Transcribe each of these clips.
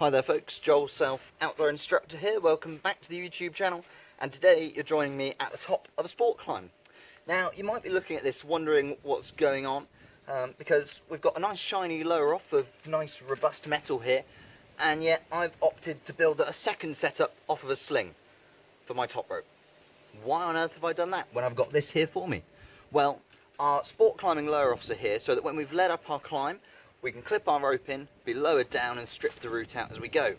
Hi there folks, Joel Self, Outdoor Instructor here. Welcome back to the YouTube channel, and today you're joining me at the top of a sport climb. Now you might be looking at this wondering what's going on, because we've got a nice shiny lower off of nice robust metal here, and yet I've opted to build a second setup off of a sling for my top rope. Why on earth have I done that when I've got this here for me? Well, our sport climbing lower offs are here so that when we've led up our climb, we can clip our rope in, be lowered down and strip the route out as we go.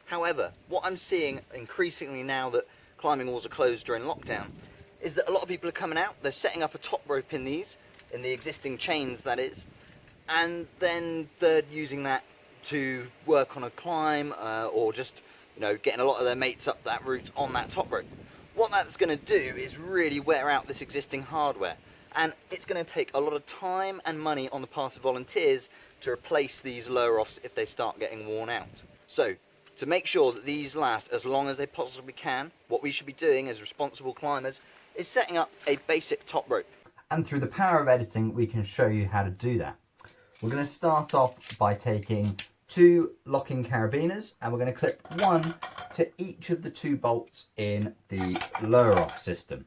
However, what I'm seeing increasingly now that climbing walls are closed during lockdown is that a lot of people are coming out, they're setting up a top rope in these, in the existing chains that is, and then they're using that to work on a climb or just, getting a lot of their mates up that route on that top rope. What that's going to do is really wear out this existing hardware, and it's going to take a lot of time and money on the part of volunteers to replace these lower offs if they start getting worn out. So, to make sure that these last as long as they possibly can, what we should be doing as responsible climbers is setting up a basic top rope. And through the power of editing, we can show you how to do that. We're going to start off by taking 2 locking carabiners, and we're going to clip one to each of the 2 bolts in the lower off system.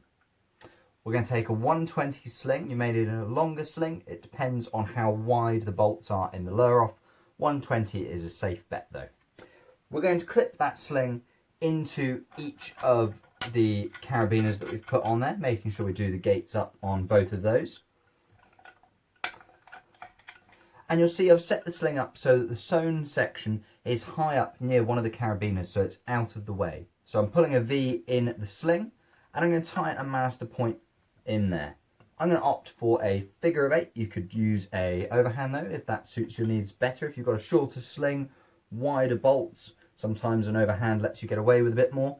We're going to take a 120 sling. You may need a longer sling. It depends on how wide the bolts are in the lower off. 120 is a safe bet though. We're going to clip that sling into each of the carabiners that we've put on there, making sure we do the gates up on both of those. And you'll see I've set the sling up so that the sewn section is high up near one of the carabiners so it's out of the way. So I'm pulling a V in the sling and I'm going to tie a master point in there. I'm going to opt for a figure of 8. You could use a overhand though if that suits your needs better. If you've got a shorter sling, wider bolts, sometimes an overhand lets you get away with a bit more.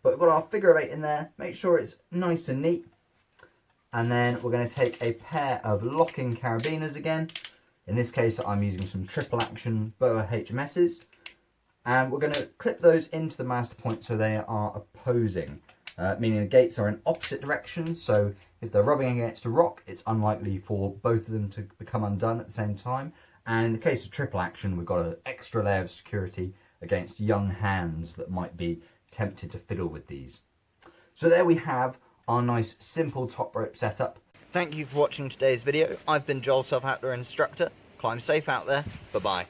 But we've got our figure of 8 in there. Make sure it's nice and neat. And then we're going to take a pair of locking carabiners again. In this case I'm using some triple action Boa HMSs. And we're going to clip those into the master point so they are opposing. Meaning the gates are in opposite directions, so if they're rubbing against a rock, it's unlikely for both of them to become undone at the same time. And in the case of triple action, we've got an extra layer of security against young hands that might be tempted to fiddle with these. So there we have our nice simple top rope setup. Thank you for watching today's video. I've been Joel Self, Outdoor Instructor. Climb safe out there. Bye-bye.